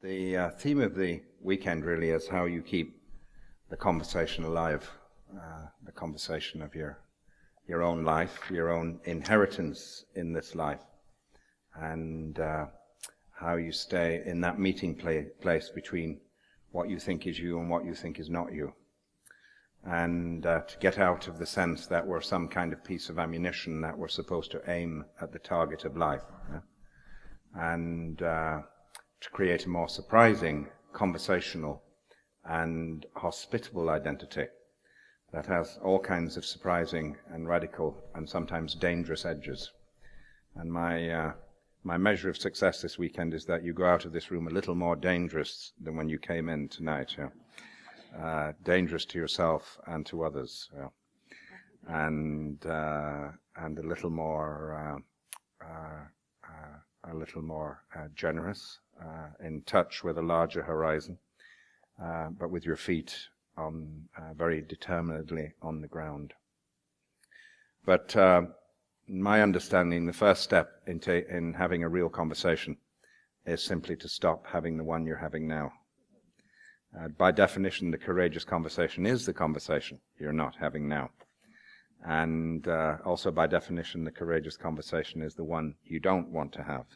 The theme of the weekend really is how you keep the conversation alive, the conversation of your own life, your own inheritance in this life, and how you stay in that meeting place between what you think is you and what you think is not you. And to get out of the sense that we're some kind of piece of ammunition that we're supposed to aim at the target of life. And to create a more surprising, conversational, and hospitable identity that has all kinds of surprising and radical and sometimes dangerous edges. And my measure of success this weekend is that you go out of this room a little more dangerous than when you came in tonight. Dangerous to yourself and to others, and a little more generous, in touch with a larger horizon, but with your feet on very determinedly on the ground. But in my understanding, the first step in having a real conversation is simply to stop having the one you're having now. By definition, the courageous conversation is the conversation you're not having now. And also by definition, the courageous conversation is the one you don't want to have.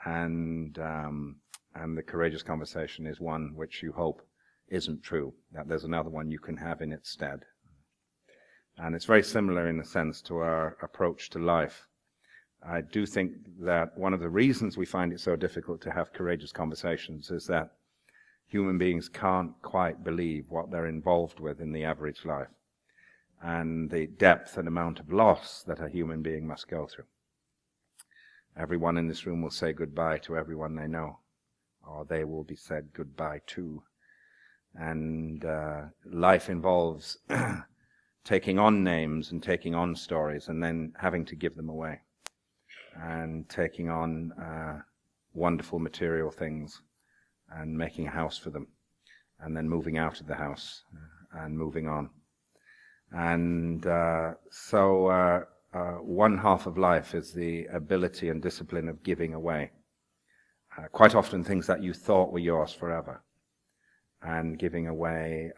And the courageous conversation is one which you hope isn't true, that there's another one you can have in its stead. And it's very similar in a sense to our approach to life. I do think that one of the reasons we find it so difficult to have courageous conversations is that human beings can't quite believe what they're involved with in the average life, and the depth and amount of loss that a human being must go through. Everyone in this room will say goodbye to everyone they know, or they will be said goodbye to. And life involves taking on names and taking on stories and then having to give them away, and taking on wonderful material things and making a house for them, and then moving out of the house and moving on. And so one half of life is the ability and discipline of giving away. Quite often things that you thought were yours forever, and giving away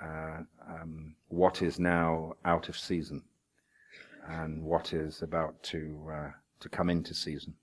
what is now out of season and what is about to come into season.